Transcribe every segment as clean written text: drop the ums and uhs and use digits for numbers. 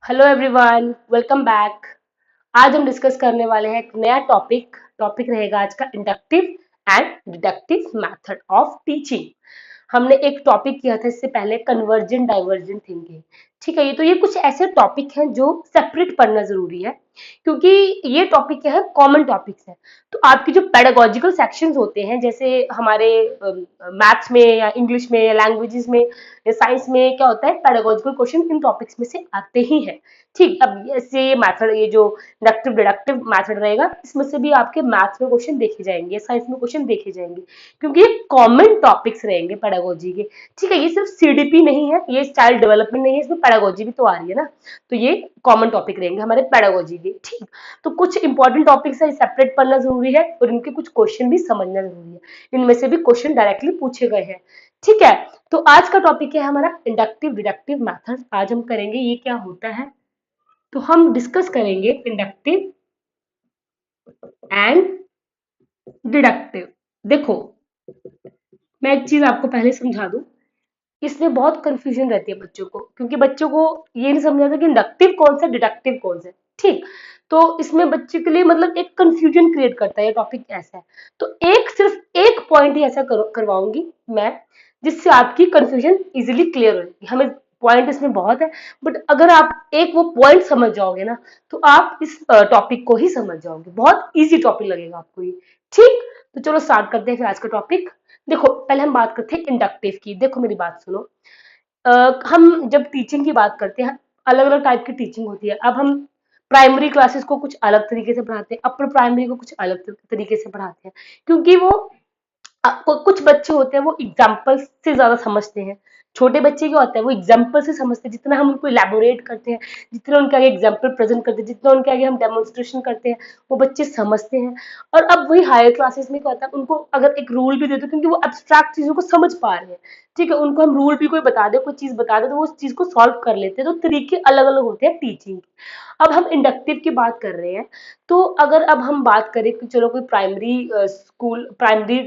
Hello everyone, welcome back. आज हम discuss करने वाले हैं एक नया टॉपिक। टॉपिक रहेगा आज का inductive and deductive method of teaching. हमने एक टॉपिक किया था इससे पहले, कन्वर्जेंट डाइवर्जेंट थिंकिंग। ठीक है, ये कुछ ऐसे टॉपिक हैं जो सेपरेट पढ़ना जरूरी है, क्योंकि ये टॉपिक क्या है, कॉमन टॉपिक्स है। तो आपकी जो पेडागोजिकल सेक्शंस होते हैं, जैसे हमारे मैथ्स में या इंग्लिश में या लैंग्वेजेस में या साइंस में, क्या होता है, पेडागोजिकल क्वेश्चन इन टॉपिक्स में से आते ही हैं। ठीक, अब ऐसे ये मेथड, ये जो इंडक्टिव डिडक्टिव मेथड रहेगा, इसमें से भी आपके मैथ्स में क्वेश्चन देखे जाएंगे, साइंस में क्वेश्चन देखे जाएंगे, क्योंकि ये कॉमन टॉपिक्स रहेंगे पेडागोजी के। ठीक है, ये सिर्फ सीडीपी नहीं है, ये चाइल्ड डेवलपमेंट नहीं है, इसमें पेडागोजी भी तो आ रही है ना। तो ये कॉमन टॉपिक रहेंगे हमारे पेडागोजी के। ठीक, तो कुछ इंपॉर्टेंट टॉपिक्स है, सेपरेट पढ़ना जरूरी है, और इनके कुछ क्वेश्चन भी समझना जरूरी है। इनमें से भी क्वेश्चन डायरेक्टली पूछे गए हैं। ठीक है, तो आज का टॉपिक है हमारा इंडक्टिव डिडक्टिव मेथड। आज हम करेंगे ये क्या होता है, तो हम डिस्कस करेंगे इंडक्टिव एंड डिडक्टिव। देखो, मैं एक चीज आपको पहले समझा दूं, इसमें बहुत कंफ्यूजन रहती है बच्चों को, क्योंकि बच्चों को ये नहीं समझ आता कि इंडक्टिव कौन सा, डिडक्टिव कौन सा है। ठीक, तो इसमें बच्चे के लिए मतलब एक कंफ्यूजन क्रिएट करता है ये टॉपिक ऐसा है। तो एक सिर्फ एक पॉइंट ही ऐसा करवाऊंगी मैं, जिससे आपकी कंफ्यूजन इजीली क्लियर हो जाएगी। हमें पॉइंट इसमें बहुत है, बट अगर आप एक वो पॉइंट समझ जाओगे ना, तो आप इस टॉपिक को ही समझ जाओगे। बहुत इजी टॉपिक लगेगा आपको ये। ठीक, तो चलो स्टार्ट करते हैं फिर आज का टॉपिक। देखो, पहले हम बात करते हैं इंडक्टिव की। देखो मेरी बात सुनो। हम जब टीचिंग की बात करते हैं, अलग अलग टाइप की टीचिंग होती है। अब हम प्राइमरी क्लासेस को कुछ अलग तरीके से पढ़ाते हैं, अपर प्राइमरी को कुछ अलग तरीके से पढ़ाते हैं, क्योंकि वो कुछ बच्चे होते हैं वो एग्जाम्पल से ज्यादा समझते हैं। छोटे बच्चे क्या होते हैं, वो एग्जाम्पल से समझते हैं। जितना हम उनको इलेबोरेट करते हैं, जितना उनके आगे एग्जाम्पल प्रेजेंट करते हैं, जितना उनके आगे हम डेमोन्स्ट्रेशन करते हैं, वो बच्चे समझते हैं। और अब वही हायर क्लासेस में क्या होता है, उनको अगर एक रूल भी दे दो, क्योंकि वो एब्स्ट्रैक्ट चीजों को समझ पा रहे हैं। ठीक है, उनको हम रूल भी कोई बता दे, कोई चीज बता दे, तो वो उस चीज को सॉल्व कर लेते हैं। तो तरीके अलग अलग होते हैं टीचिंग के। अब हम इंडक्टिव की बात कर रहे हैं, तो अगर अब हम बात करें कि चलो कोई प्राइमरी स्कूल, प्राइमरी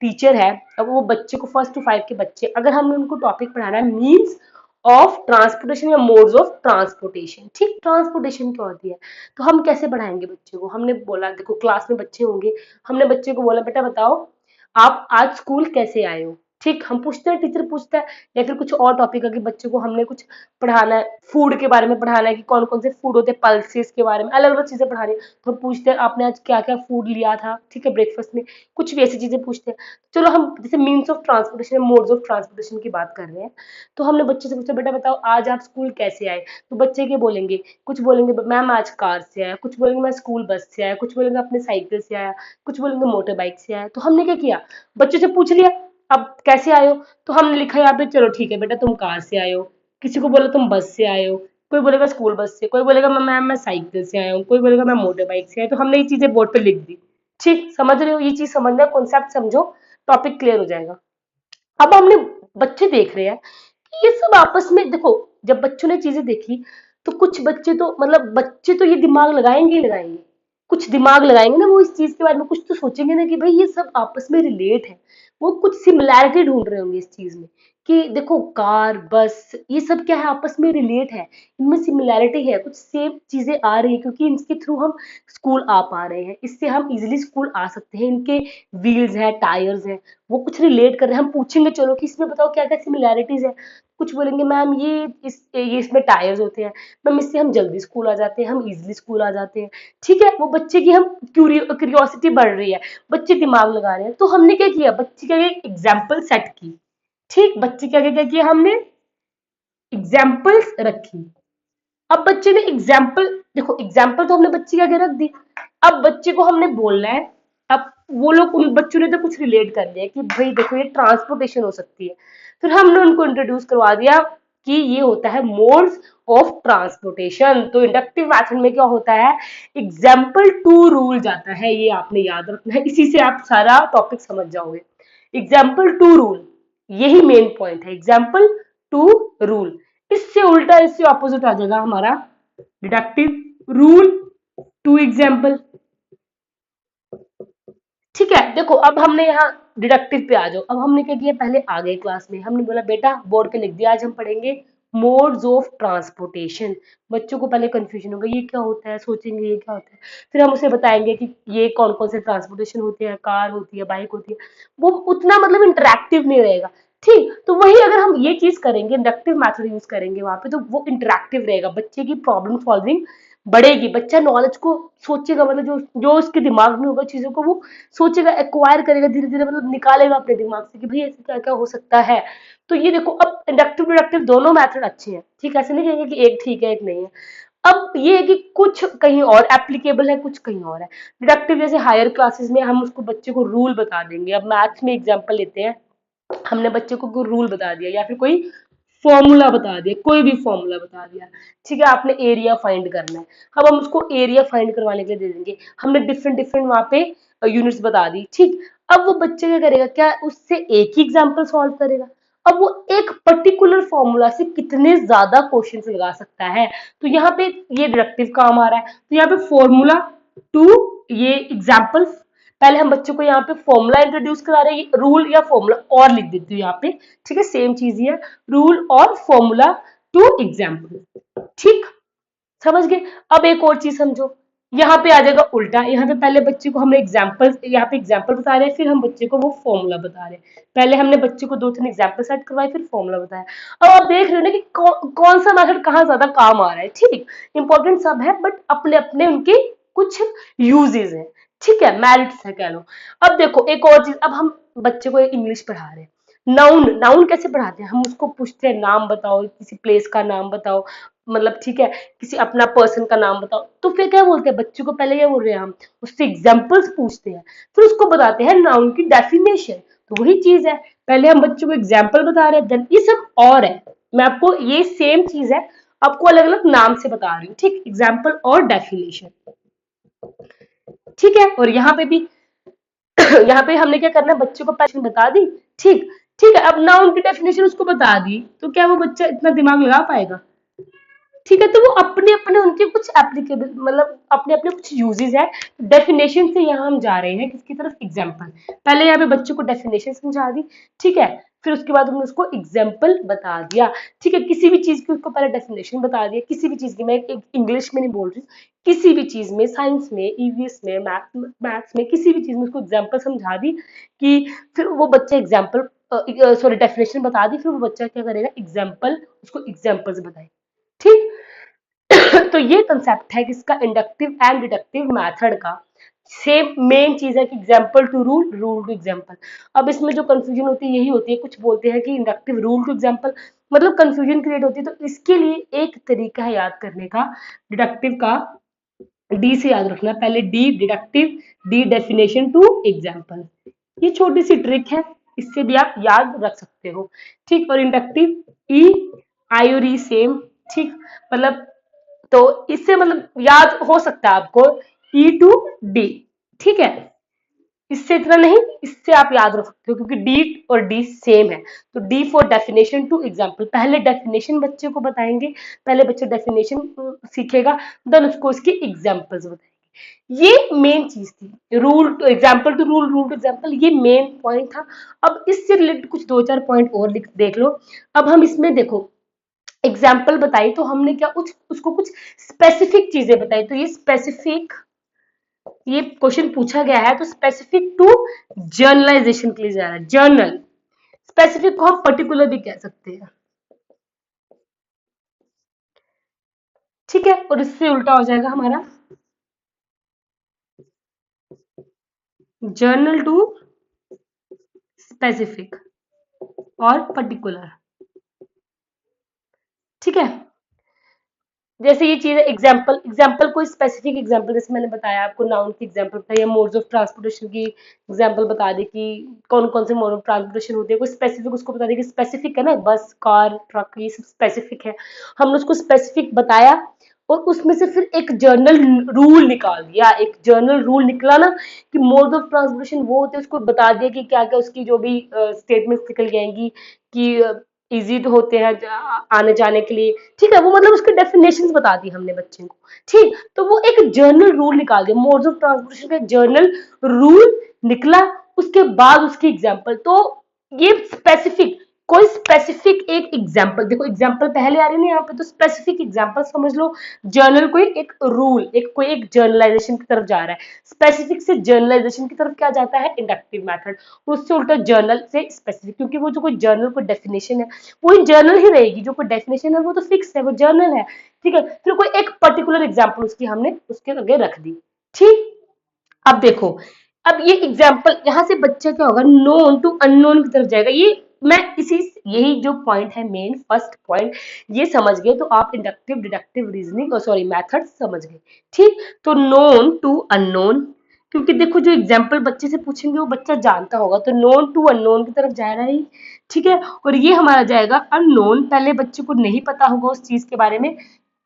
टीचर है, अब वो बच्चे को, 1 to 5 के बच्चे, अगर हमने उनको टॉपिक पढ़ाना है मीन्स ऑफ ट्रांसपोर्टेशन या मोड्स ऑफ ट्रांसपोर्टेशन। ठीक, ट्रांसपोर्टेशन क्या होती है, तो हम कैसे पढ़ाएंगे बच्चे को। हमने बोला, देखो क्लास में बच्चे होंगे, हमने बच्चे को बोला, बेटा बताओ आप आज स्कूल कैसे आए हो। ठीक, हम पूछते हैं, टीचर पूछता है, या फिर कुछ और टॉपिक है कि बच्चे को हमने कुछ पढ़ाना है, फूड के बारे में पढ़ाना है कि कौन कौन से फूड होते हैं, पल्सेस के बारे में अलग अलग चीजें पढ़ा रहे हैं, तो हम पूछते हैं आपने आज क्या क्या फूड लिया था। ठीक है, ब्रेकफास्ट में कुछ भी ऐसी चीजें पूछते हैं। चलो हम जैसे means of transportation, modes of transportation की बात कर रहे हैं, तो हमने बच्चे से पूछा, बेटा बताओ आज आप स्कूल कैसे आए। तो बच्चे के बोलेंगे, कुछ बोलेंगे मैम आज कार से आया, कुछ बोलेंगे मैं स्कूल बस से आया, कुछ बोलेंगे अपने साइकिल से आया, कुछ बोलेंगे मोटर बाइक से आया। तो हमने क्या किया, बच्चों से पूछ लिया अब कैसे आए हो, तो हमने लिखा यहाँ पे, चलो ठीक है बेटा तुम कार से आए हो। किसी को बोला तुम बस से आए हो, कोई बोलेगा स्कूल बस से, कोई बोलेगा मैम मैं साइकिल से आया हूँ, कोई बोलेगा मैं मोटर बाइक से आया। तो हमने ये चीजें बोर्ड पे लिख दी। ठीक, समझ रहे हो, ये चीज समझना, कॉन्सेप्ट समझो, टॉपिक क्लियर हो जाएगा। अब हमने बच्चे देख रहे हैं कि ये सब आपस में, देखो जब बच्चों ने चीजें देखी, तो कुछ बच्चे तो मतलब बच्चे तो ये दिमाग लगाएंगे ही लगाएंगे। कुछ दिमाग लगाएंगे ना, वो इस चीज के बारे में कुछ तो सोचेंगे ना कि भाई ये सब आपस में रिलेट है। वो कुछ सिमिलैरिटी ढूंढ रहे होंगे इस चीज में, कि देखो कार बस ये सब क्या है, आपस में रिलेट है, इनमें सिमिलैरिटी है, कुछ सेम चीजें आ रही है, क्योंकि इनके थ्रू हम स्कूल आ पा रहे हैं, इससे हम इजिली स्कूल आ सकते हैं। इनके व्हील्स हैं, टायर्स हैं, वो कुछ रिलेट कर रहे हैं। हम पूछेंगे चलो कि इसमें बताओ क्या क्या सिमिलैरिटीज है। कुछ बोलेंगे मैम ये इसमें टायर्स होते हैं, मैम इससे हम जल्दी स्कूल आ जाते हैं, हम इजिली स्कूल आ जाते हैं। ठीक है, वो बच्चे की हम क्यूरियोसिटी बढ़ रही है, बच्चे दिमाग लगा रहे हैं। तो हमने क्या किया, बच्चे के आगे एग्जाम्पल सेट की। ठीक, बच्चे के आगे क्या किया हमने, एग्जाम्पल्स रखी। अब बच्चे ने एग्जाम्पल, देखो एग्जाम्पल तो हमने बच्चे के आगे रख दी। अब बच्चे को हमने बोलना है, अब वो लोग, उन बच्चों ने तो कुछ रिलेट कर लिया कि भाई देखो ये ट्रांसपोर्टेशन हो सकती है। फिर हमने उनको इंट्रोड्यूस करवा दिया कि ये होता है मोड्स ऑफ ट्रांसपोर्टेशन। तो इंडक्टिव मेथड में क्या होता है, एग्जाम्पल टू रूल जाता है, ये आपने याद रखना है, इसी से आप सारा टॉपिक समझ जाओगे। एग्जाम्पल टू रूल, यही मेन पॉइंट है, एग्जाम्पल टू रूल। इससे उल्टा, इससे ऑपोजिट आ जाएगा हमारा डिडक्टिव रूल टू एग्जाम्पल। ठीक है, देखो अब हमने यहाँ डिडक्टिव पे आ जाओ। अब हमने क्या किया, पहले आ गए क्लास में, हमने बोला बेटा बोर्ड पे लिख दिया आज हम पढ़ेंगे मोड्स ऑफ ट्रांसपोर्टेशन। बच्चों को पहले कंफ्यूजन होगा ये क्या होता है, सोचेंगे ये क्या होता है, फिर हम उसे बताएंगे कि ये कौन कौन से ट्रांसपोर्टेशन होते हैं, कार होती है, बाइक होती है। वो उतना मतलब इंटरेक्टिव नहीं रहेगा। ठीक, तो वही अगर हम ये चीज करेंगे, इंडक्टिव मेथड यूज करेंगे वहां पे, तो वो इंटरेक्टिव रहेगा, बच्चे की प्रॉब्लम सॉल्विंग बढ़ेगी, बच्चा नॉलेज को सोचेगा, मतलब जो जो उसके दिमाग में होगा चीजों को वो सोचेगा, एक्वायर करेगा, धीरे धीरे मतलब निकालेगा अपने दिमाग से कि भाई ऐसे क्या क्या हो सकता है। तो ये देखो, अब इंडक्टिव डिडक्टिव दोनों मेथड अच्छे हैं, ठीक है, ऐसे नहीं कहेंगे कि एक ठीक है एक नहीं है। अब ये है कि कुछ कहीं और एप्लीकेबल है, कुछ कहीं और है। डिडक्टिव जैसे हायर क्लासेस में हम उसको बच्चे को रूल बता देंगे। अब मैथ्स में एग्जांपल लेते हैं, हमने बच्चे को कोई रूल बता दिया या फिर कोई फॉर्मूला बता दिया, कोई भी फॉर्मूला बता दिया, ठीक है, आपने एरिया फाइंड करना है। अब हम उसको एरिया फाइंड करवाने के लिए दे देंगे, हमने डिफरेंट डिफरेंट वहां पे यूनिट्स बता दी, ठीक। अब वो बच्चे क्या करेगा, क्या उससे एक ही एग्जाम्पल सॉल्व करेगा? अब वो एक पर्टिकुलर फॉर्मूला से कितने ज्यादा क्वेश्चन लगा सकता है। तो यहाँ पे ये डिडक्टिव काम आ रहा है, तो यहाँ पे फॉर्मूला टू ये एग्जाम्पल, पहले हम बच्चों को यहाँ पे फॉर्मूला इंट्रोड्यूस करा रहे हैं, रूल या फॉर्मूला और लिख देती हूँ यहाँ पे, ठीक है, सेम चीज ही है, रूल और फॉर्मूला टू एग्जाम्पल, ठीक, समझ गए। अब एक और चीज समझो, यहाँ पे आ जाएगा उल्टा, यहाँ पे पहले बच्चे को हमने एग्जाम्पल, यहाँ पे एग्जाम्पल बता रहे हैं, फिर हम बच्चे को वो फॉर्मूला बता रहे हैं। पहले हमने बच्चे को 2-3 एग्जाम्पल सेट करवाए, फिर फॉर्मूला बताया। अब आप देख रहे हो ना कि कौन सा मेथड कहाँ ज्यादा काम आ रहा है, ठीक, इंपॉर्टेंट सब है, बट अपने अपने उनके कुछ यूजेस हैं, ठीक है, मेरिट्स है कह लो। अब देखो एक और चीज, अब हम बच्चे को इंग्लिश पढ़ा रहे हैं, नाउन नाउन कैसे पढ़ाते हैं, हम उसको पूछते हैं नाम बताओ, किसी प्लेस का नाम बताओ, मतलब ठीक है, किसी अपना पर्सन का नाम बताओ, तो फिर क्या बोलते हैं बच्चों को, पहले क्या बोल रहे हैं हम, उससे एग्जांपल्स पूछते हैं, फिर उसको बताते हैं नाउन की डेफिनेशन। तो वही चीज है, पहले हम बच्चों को एग्जाम्पल बता रहे हैं, देन ये सब और है, मैं आपको ये सेम चीज है, आपको अलग अलग नाम से बता रही हूँ, ठीक, एग्जाम्पल और डेफिनेशन, ठीक है। और यहाँ पे भी यहाँ पे हमने क्या करना है, बच्चे को पैशन बता दी, ठीक, ठीक है, अब नाउन की डेफिनेशन उसको बता दी, तो क्या वो बच्चा इतना दिमाग लगा पाएगा? ठीक है, तो वो अपने अपने उनके कुछ एप्लीकेबल, मतलब अपने अपने कुछ यूजेस है। डेफिनेशन से यहाँ हम जा रहे हैं किसकी तरफ, एग्जाम्पल, पहले यहाँ पे बच्चों को डेफिनेशन समझा दी, ठीक है, फिर उसके बाद हमने उसको एग्जाम्पल बता दिया, ठीक है, किसी भी चीज की उसको पहले डेफिनेशन बता दिया, किसी भी चीज की, मैं इंग्लिश में नहीं बोल रही, किसी भी चीज में, साइंस में, ईवीएस में, मैथ्स में, किसी भी चीज में उसको एग्जाम्पल समझा दी, कि फिर वो बच्चा एग्जाम्पल, सॉरी डेफिनेशन बता दी, फिर वो बच्चा क्या करेगा, एग्जाम्पल, उसको एग्जाम्पल्स बताए, ठीक। तो ये कंसेप्ट है किसका, इंडक्टिव एंड डिडक्टिव मेथड का। सेम मेन चीज है कि example to rule, rule to example. अब इसमें जो कंफ्यूजन होती है यही होती है, कुछ बोलते हैं कि इंडक्टिव रूल टू एग्जाम्पल, मतलब कंफ्यूजन क्रिएट होती है। तो इसके लिए एक तरीका है याद करने का, डिडक्टिव का, डी से याद रखना, पहले D deductive, D definition to example, ये छोटी सी ट्रिक है, इससे भी आप याद रख सकते हो, ठीक। और इंडक्टिव ई, आई और ई सेम, ठीक, मतलब तो इससे मतलब याद हो सकता है आपको, ई टू डी, ठीक है, इससे इतना नहीं, इससे आप याद रख सकते हो क्योंकि डी और डी सेम है। तो D for definition to example, पहले डेफिनेशन बच्चे को बताएंगे, पहले बच्चा डेफिनेशन सीखेगा, देन उसको इसकी एग्जाम्पल्स बताएंगे। ये मेन चीज थी, rule to example to rule, rule to example, ये मेन पॉइंट था। अब इससे रिलेटेड कुछ 2-4 पॉइंट और देख लो। अब हम इसमें देखो, एग्जाम्पल बताई तो हमने क्या उसको कुछ स्पेसिफिक चीजें बताई, तो ये स्पेसिफिक, ये क्वेश्चन पूछा गया है तो स्पेसिफिक टू जर्नलाइजेशन के लिए जा रहा है, जर्नल, स्पेसिफिक को हम पर्टिकुलर भी कह सकते हैं, ठीक है। और इससे उल्टा हो जाएगा हमारा जर्नल टू स्पेसिफिक और पर्टिकुलर, ठीक है। जैसे ये चीज है, एग्जाम्पल, एग्जाम्पल कोई स्पेसिफिक एग्जाम्पल, जैसे मैंने बताया आपको नाउन की एग्जाम्पल बताई, या मोड्स ऑफ ट्रांसपोर्टेशन की एग्जाम्पल बता दी कि कौन कौन से मोड ऑफ ट्रांसपोर्टेशन होते हैं, कोई स्पेसिफिक उसको बता दी कि स्पेसिफिक है ना, बस, कार, ट्रक, ये सब स्पेसिफिक है, हमने उसको स्पेसिफिक बताया, और उसमें से फिर एक जर्नल रूल निकाल दिया, एक जर्नल रूल निकला ना, कि मोड ऑफ ट्रांसपोर्टेशन वो होते हैं, उसको बता दिया कि क्या क्या उसकी जो भी स्टेटमेंट्स निकल जाएंगी, कि इजी तो होते हैं आने जाने के लिए, ठीक है, वो मतलब उसके डेफिनेशंस बता दी हमने बच्चे को, ठीक। तो वो एक जर्नल रूल निकाल दिया, मोड्स ऑफ ट्रांसपोर्टेशन का जर्नल रूल निकला, उसके बाद उसकी एग्जांपल, तो ये स्पेसिफिक, कोई स्पेसिफिक एक एग्जाम्पल, देखो एग्जाम्पल पहले आ रही है ना यहाँ पे, तो स्पेसिफिक एग्जाम्पल समझ लो। जर्नल कोई एक रूल, एक कोई एक जर्नलाइजेशन की तरफ जा रहा है, स्पेसिफिक से जर्नलाइजेशन की तरफ क्या जाता है, इंडक्टिव मेथड। उससे उल्टा जर्नल से स्पेसिफिक, क्योंकि वो जो कोई जर्नल कोई डेफिनेशन है वो जर्नल ही रहेगी, जो कोई डेफिनेशन है वो तो फिक्स है, वो जर्नल है। ठीक है, फिर कोई एक पर्टिकुलर एग्जाम्पल उसकी हमने उसके आगे रख दी। ठीक, अब देखो, अब ये एग्जाम्पल यहाँ से बच्चा क्या होगा, नोन टू अननोन की तरफ जाएगा। ये मैं इसी, यही जो पॉइंट है मेन फर्स्ट पॉइंट, ये समझ गए तो आप इंडक्टिव डिडक्टिव रीजनिंग और सॉरी मेथड समझ गए। ठीक, तो नोन टू अननोन, क्योंकि देखो जो एग्जाम्पल बच्चे से पूछेंगे वो बच्चा जानता होगा, तो नोन टू अननोन की तरफ जा रहा है। ठीक है, और ये हमारा जाएगा अननोन, पहले बच्चे को नहीं पता होगा उस चीज के बारे में,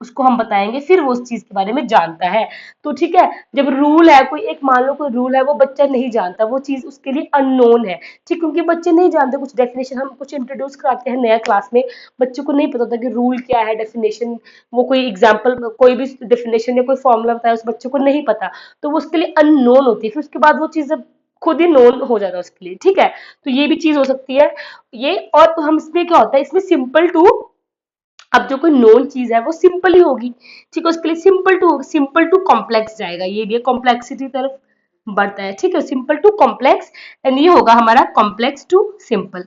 उसको हम बताएंगे, फिर वो उस चीज के बारे में जानता है। तो ठीक है, जब रूल है कोई एक, मान लो कोई रूल है वो बच्चा नहीं जानता, वो चीज उसके लिए अननोन है। ठीक, क्योंकि बच्चे नहीं जानते, कुछ डेफिनेशन हम कुछ इंट्रोड्यूस कराते हैं नया क्लास में, बच्चों को नहीं पता होता कि रूल क्या है, डेफिनेशन, वो कोई एग्जाम्पल कोई भी डेफिनेशन या कोई फॉर्मूला बताया उस बच्चे को नहीं पता, तो वो उसके लिए अननोन होती है, फिर उसके बाद वो चीज खुद ही नोन हो जाता है उसके लिए। ठीक है, तो ये भी चीज हो सकती है ये। और हम इसमें क्या होता है, इसमें सिंपल टू, अब जो कोई नोन चीज है वो सिंपल ही होगी। ठीक है, उसके लिए सिंपल टू कॉम्प्लेक्स जाएगा, ये भी कॉम्प्लेक्सिटी तरफ बढ़ता है। ठीक है, सिंपल टू कॉम्प्लेक्स, एंड ये होगा हमारा कॉम्प्लेक्स टू सिंपल।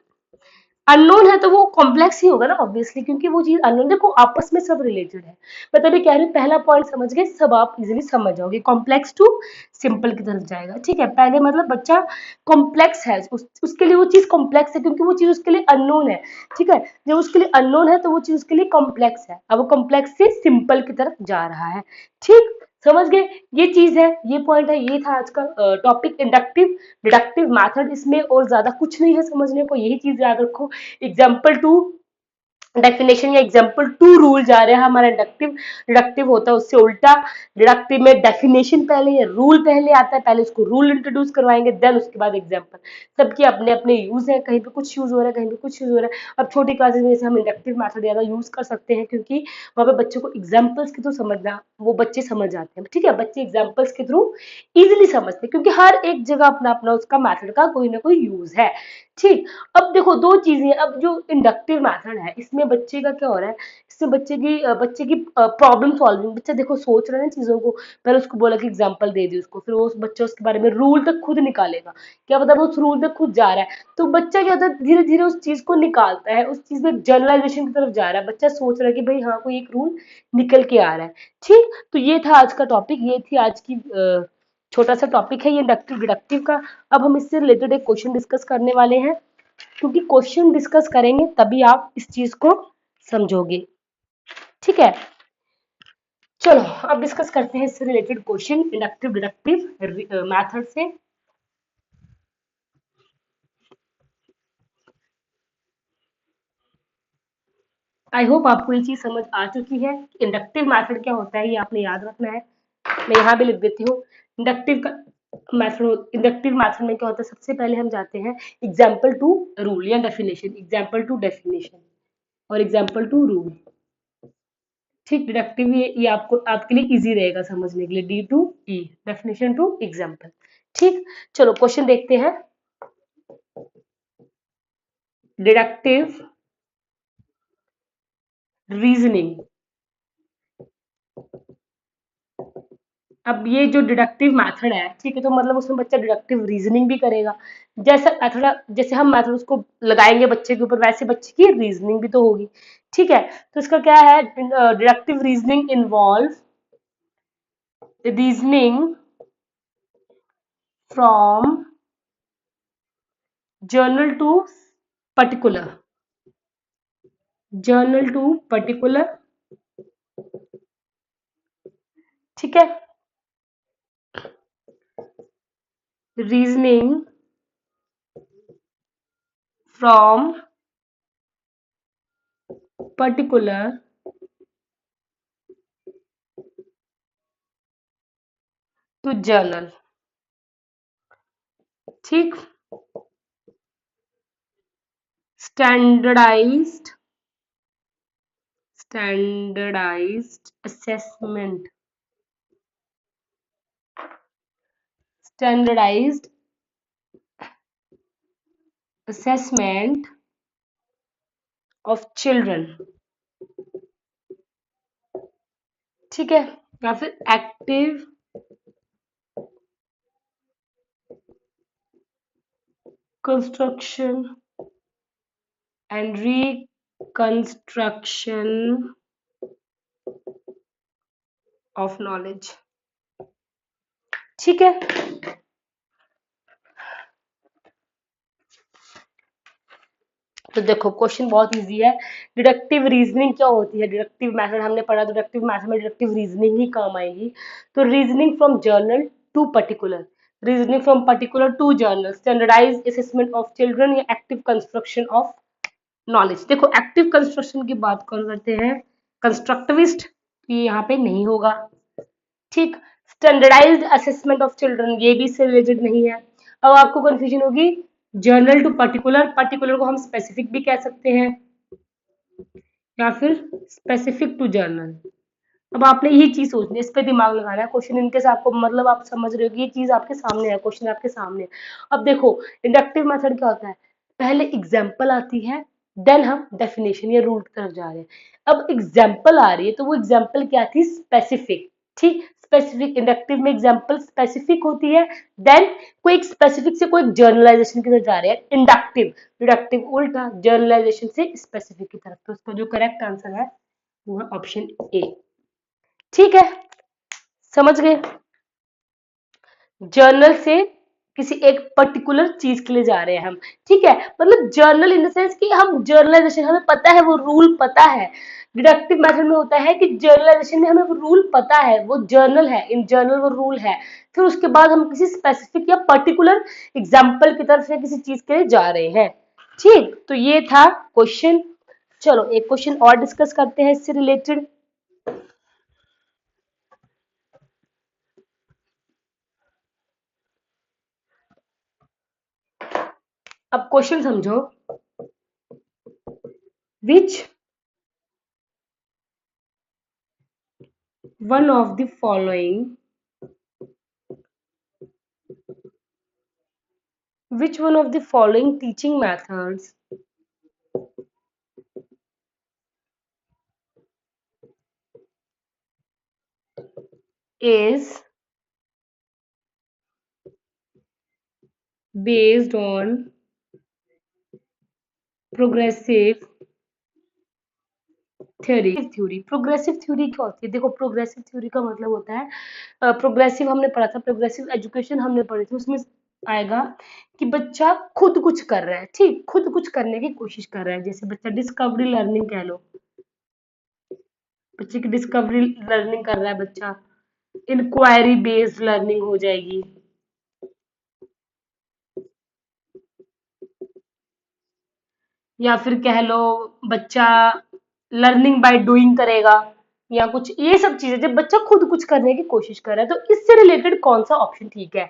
अननोन है तो वो कॉम्प्लेक्स ही होगा ना ऑब्वियसली, क्योंकि वो चीज अननोन, देखो आपस में सब रिलेटेड है। मैं तभी कह रही हूँ पहला पॉइंट समझ गए, सब आप इजीली समझ जाओगे, कॉम्प्लेक्स टू सिंपल की तरफ जाएगा। ठीक है, पहले मतलब बच्चा कॉम्प्लेक्स है, उसके लिए वो चीज कॉम्प्लेक्स है, क्योंकि वो चीज उसके लिए अननोन है। ठीक है, जब उसके लिए अननोन है तो वो चीज उसके लिए कॉम्प्लेक्स है, अब वो कॉम्प्लेक्स से सिंपल की तरफ जा रहा है। ठीक, समझ गए, ये चीज है, ये पॉइंट है, ये था आज का टॉपिक, इंडक्टिव डिडक्टिव मेथड। इसमें और ज्यादा कुछ नहीं है समझने को, यही चीज याद रखो। एग्जाम्पल टू डेफिनेशन या एग्जाम्पल टू रूल जा रहे हैं हमारा, इंडक्टिव डिडक्टिव होता है उससे उल्टा। डिडक्टिव में डेफिनेशन पहले या रूल पहले आता है, पहले उसको रूल इंट्रोड्यूस करवाएंगे, देन उसके बाद एग्जाम्पल। सबके अपने अपने यूज है, कहीं पे कुछ यूज हो रहा है, कहीं पे कुछ यूज हो रहा है। अब छोटी क्लासेस में जैसे हम इंडक्टिव मेथड ज्यादा यूज कर सकते हैं, क्योंकि वहां पे बच्चों को एग्जाम्पल्स के थ्रू समझना, वो बच्चे समझ जाते हैं। ठीक है, बच्चे एग्जाम्पल्स के थ्रू इजिली समझते हैं, क्योंकि हर एक जगह अपना अपना उसका मेथड का कोई ना कोई यूज है। ठीक, अब देखो दो चीजें, अब जो इंडक्टिव मेथड है इसमें बच्चे का क्या हो रहा है, इसमें बच्चे की प्रॉब्लम सॉल्विंग, बच्चा देखो सोच रहा है ना चीजों को, पहले उसको बोला कि एग्जांपल दे दी उसको, फिर वो बच्चा उसके बारे में रूल तक खुद निकालेगा, क्या पता वो उस रूल तक खुद जा रहा है, तो बच्चा क्या होता है धीरे धीरे उस चीज को निकालता है, उस चीज में जनरलाइजेशन की तरफ जा रहा है, बच्चा सोच रहा है कि भाई हाँ कोई एक रूल निकल के आ रहा है। ठीक, तो ये था आज का टॉपिक, ये थी आज की छोटा सा टॉपिक है ये इंडक्टिव डिडक्टिव का। अब हम इससे रिलेटेड एक क्वेश्चन डिस्कस करने वाले हैं, क्योंकि क्वेश्चन डिस्कस करेंगे तभी आप इस चीज को समझोगे। ठीक है, चलो अब डिस्कस करते हैं इससे related question inductive deductive method से। आई होप आपको ये चीज समझ आ चुकी है, इंडक्टिव मेथड क्या होता है ये आपने याद रखना है। मैं यहाँ भी लिख देती हूँ, इंडक्टिव का मेथड, इंडक्टिव मेथड में क्या होता है, सबसे पहले हम जाते हैं एग्जाम्पल टू रूल या डेफिनेशन, एग्जाम्पल टू डेफिनेशन और एग्जाम्पल टू रूल। ठीक, डिडक्टिव ये आपको आपके लिए इजी रहेगा समझने के लिए, D to E, definition to example. ठीक, चलो क्वेश्चन देखते हैं। डिडक्टिव रीजनिंग, अब ये जो डिडक्टिव मेथड है, ठीक है, तो मतलब उसमें बच्चा डिडक्टिव रीजनिंग भी करेगा, जैसा मेथड, जैसे हम मेथड उसको लगाएंगे बच्चे के ऊपर, वैसे बच्चे की रीजनिंग भी तो होगी। ठीक है, तो इसका क्या है, deductive reasoning involve reasoning from general to particular, general to particular. ठीक है, reasoning from particular to general. ठीक, standardised, standardised assessment, standardised assessment of children, ठीक है, या फिर active construction and reconstruction of knowledge, ठीक है। तो देखो क्वेश्चन बहुत इजी है। डिडक्टिव रीजनिंग क्या होती है? डिडक्टिव मेथड हमने पढ़ा, डिडक्टिव मेथड में डिडक्टिव रीजनिंग ही काम आएगी। तो reasoning from general to particular, reasoning from particular to general, standardise assessment of children या एक्टिव कंस्ट्रक्शन ऑफ नॉलेज। देखो एक्टिव कंस्ट्रक्शन की बात कौन करते हैं? कंस्ट्रक्टिविस्ट, ये यहाँ पे नहीं होगा, ठीक। स्टैंडर्डाइज्ड असेसमेंट ऑफ चिल्ड्रन, ये भी इससे रिलेटेड नहीं है। अब आपको कंफ्यूजन होगी, जर्नल टू पर्टिकुलर, पर्टिकुलर को हम स्पेसिफिक भी कह सकते हैं या फिर स्पेसिफिक टू जर्नल। अब आपने यही चीज सोचनी है, इस पे दिमाग लगाना है। क्वेश्चन इनके से आपको मतलब आप समझ रहे हो कि ये चीज आपके सामने है, क्वेश्चन आपके सामने है। अब देखो इंडक्टिव मेथड क्या होता है, पहले एग्जाम्पल आती है, देन हम डेफिनेशन या रूल की तरफ जा रहे हैं। अब एग्जाम्पल आ रही है तो वो एग्जाम्पल क्या थी? स्पेसिफिक, ठीक। स्पेसिफिक, इंडक्टिव में एग्जाम्पल स्पेसिफिक होती है, देन कोई एक स्पेसिफिक से कोई जर्नलाइजेशन की तरफ जा रहे हैं। इंडक्टिव, डिडक्टिव उल्टा, जर्नलाइजेशन से स्पेसिफिक की तरफ। तो इसका जो करेक्ट आंसर है वो है ऑप्शन ए, ठीक है, समझ गए। जर्नल से किसी एक पर्टिकुलर चीज के लिए जा रहे हैं हम, ठीक है, मतलब जर्नल इन द सेंस कि हम जर्नलाइजेशन, हमें पता है, वो रूल पता है। डिडक्टिव मेथड में होता है कि जर्नलाइजेशन में हमें वो रूल पता है, वो जर्नल है, इन जर्नल वो रूल है, फिर उसके बाद हम किसी स्पेसिफिक या पर्टिकुलर एग्जाम्पल की तरफ या किसी चीज के लिए जा रहे हैं, ठीक। तो ये था क्वेश्चन। चलो एक क्वेश्चन और डिस्कस करते हैं इससे रिलेटेड। अब क्वेश्चन समझो, विच one of the following which one of the following teaching methods is based on progressive theory? Progressive theory क्या होती है? देखो प्रोग्रेसिव थ्योरी का मतलब होता है, प्रोग्रेसिव हमने पढ़ा था, प्रोग्रेसिव एजुकेशन हमने पढ़ी थी, उसमें आएगा कि बच्चा खुद कुछ कर रहा है, ठीक, खुद कुछ करने की कोशिश कर रहा है। जैसे बच्चा डिस्कवरी लर्निंग कह लो, बच्चे की डिस्कवरी लर्निंग कर रहा है बच्चा, इंक्वायरी बेस्ड लर्निंग हो जाएगी, या फिर कह लो बच्चा लर्निंग बाय डूइंग करेगा, या कुछ ये सब चीजें जब बच्चा खुद कुछ करने की कोशिश कर रहा है, तो इससे रिलेटेड कौन सा ऑप्शन ठीक है?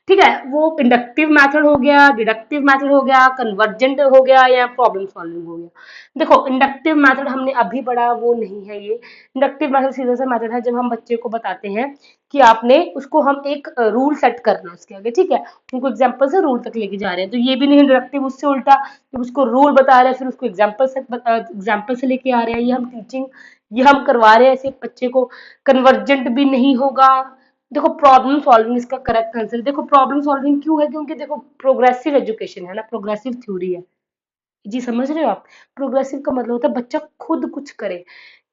ठीक है, वो इंडक्टिव मेथड हो गया, डिडक्टिव मेथड हो गया, कन्वर्जेंट हो गया, या प्रॉब्लम सॉल्विंग हो गया। देखो इंडक्टिव मेथड हमने अभी पढ़ा, वो नहीं है ये। इंडक्टिव मेथड सीधा सा मेथड है, जब हम बच्चे को बताते हैं कि आपने उसको, हम एक रूल सेट करना है उसके आगे, ठीक है, उनको एग्जाम्पल से रूल तक लेके जा रहे हैं। तो ये भी नहीं डिडक्टिव, उससे उल्टा, जब उसको रूल बता रहे हैं फिर उसको एग्जाम्पल से लेके आ रहे हैं, ये हम टीचिंग, ये हम करवा रहे हैं ऐसे बच्चे को। कन्वर्जेंट भी नहीं होगा। देखो प्रॉब्लम सॉल्विंग इसका करेक्ट आंसर। देखो प्रॉब्लम सॉल्विंग क्यों है? क्योंकि देखो प्रोग्रेसिव एजुकेशन है ना, प्रोग्रेसिव थ्योरी है, जी समझ रहे हो आप? प्रोग्रेसिव का मतलब होता है बच्चा खुद कुछ करे।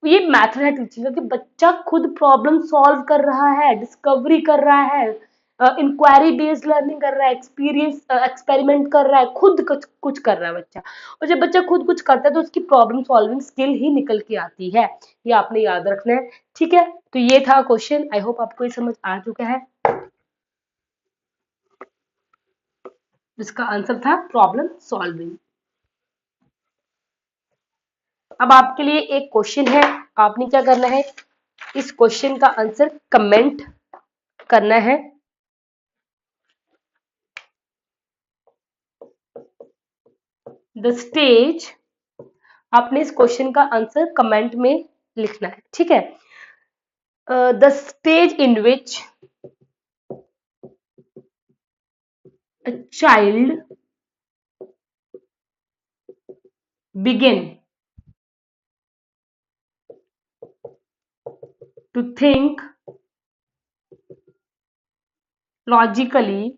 ये मेथड है टीचिंग का कि बच्चा खुद प्रॉब्लम सॉल्व कर रहा है, डिस्कवरी कर रहा है, इंक्वायरी बेस्ड लर्निंग कर रहा है, एक्सपीरियंस एक्सपेरिमेंट कर रहा है, खुद कुछ कुछ कर रहा है बच्चा। और जब बच्चा खुद कुछ करता है तो उसकी प्रॉब्लम सॉल्विंग स्किल ही निकल के आती है, ये आपने याद रखना है, ठीक है। तो ये था क्वेश्चन, आई होप आपको ये समझ आ चुका है। इसका आंसर था प्रॉब्लम सॉल्विंग। अब आपके लिए एक क्वेश्चन है, आपने क्या करना है, इस क्वेश्चन का आंसर कमेंट करना है। द स्टेज, आपने इस क्वेश्चन का आंसर कमेंट में लिखना है, ठीक है। The stage in which a child begin to think logically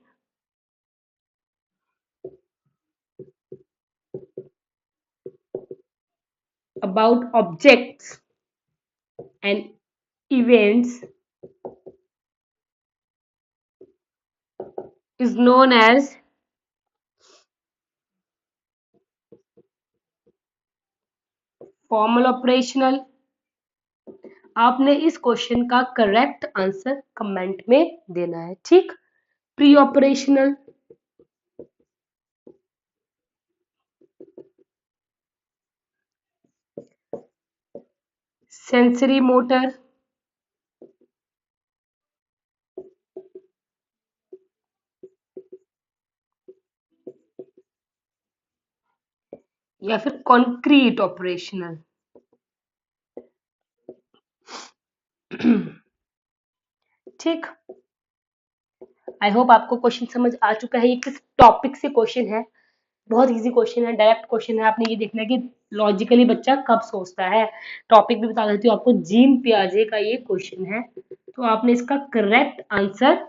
about objects and events is known as formal operational. आपने इस क्वेश्चन का करेक्ट आंसर कमेंट में देना है, ठीक। प्री ऑपरेशनल, सेंसरी मोटर, या फिर कॉन्क्रीट ऑपरेशनल। ठीक, आई होप आपको क्वेश्चन समझ आ चुका है। ये किस टॉपिक से क्वेश्चन है, बहुत इजी क्वेश्चन है, डायरेक्ट क्वेश्चन है। आपने ये देखना है कि लॉजिकली बच्चा कब सोचता है। टॉपिक भी बता देती हूँ आपको, जीन पियाजे का ये क्वेश्चन है, तो आपने इसका करेक्ट आंसर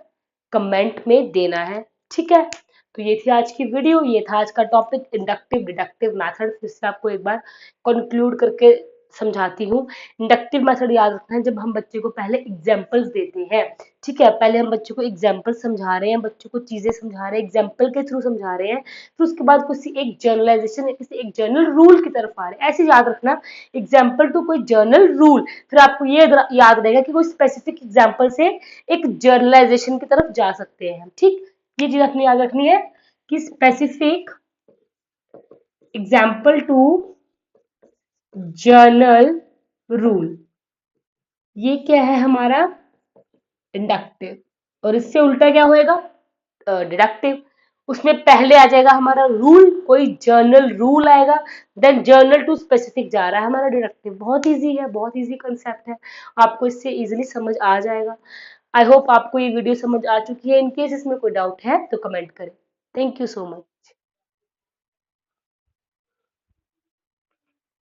कमेंट में देना है, ठीक है। तो ये थी आज की वीडियो, ये था आज का टॉपिक इंडक्टिव डिडक्टिव मेथड। फिर से आपको एक बार कंक्लूड करके समझाती हूँ। इंडक्टिव मेथड याद रखना है जब हम बच्चे को पहले एग्जांपल्स देते हैं, ठीक है। पहले हम बच्चों को एग्जाम्पल समझा रहे हैं, बच्चों को चीजें समझा रहे हैं, एग्जाम्पल के थ्रू समझा रहे हैं, फिर उसके बाद किसी एक जनरलाइजेशन या किसी एक जनरल रूल की तरफ आ रहे हैं। ऐसे याद रखना, एग्जाम्पल टू कोई जनरल रूल, फिर आपको ये याद रहेगा कि कोई स्पेसिफिक एग्जाम्पल से एक जनरलाइजेशन की तरफ जा सकते हैं हम, ठीक। ये चीज अपनी याद रखनी है कि specific example to general rule, ये क्या है हमारा इंडक्टिव, और इससे उल्टा क्या होएगा डिडक्टिव। उसमें पहले आ जाएगा हमारा रूल, कोई जर्नल रूल आएगा, देन जर्नल टू स्पेसिफिक जा रहा है हमारा डिडक्टिव। बहुत इजी है, बहुत इजी कंसेप्ट है, आपको इससे इजीली समझ आ जाएगा। आई होप आपको ये वीडियो समझ आ चुकी है। इन केस इसमें कोई डाउट है तो कमेंट करें। Thank you so much.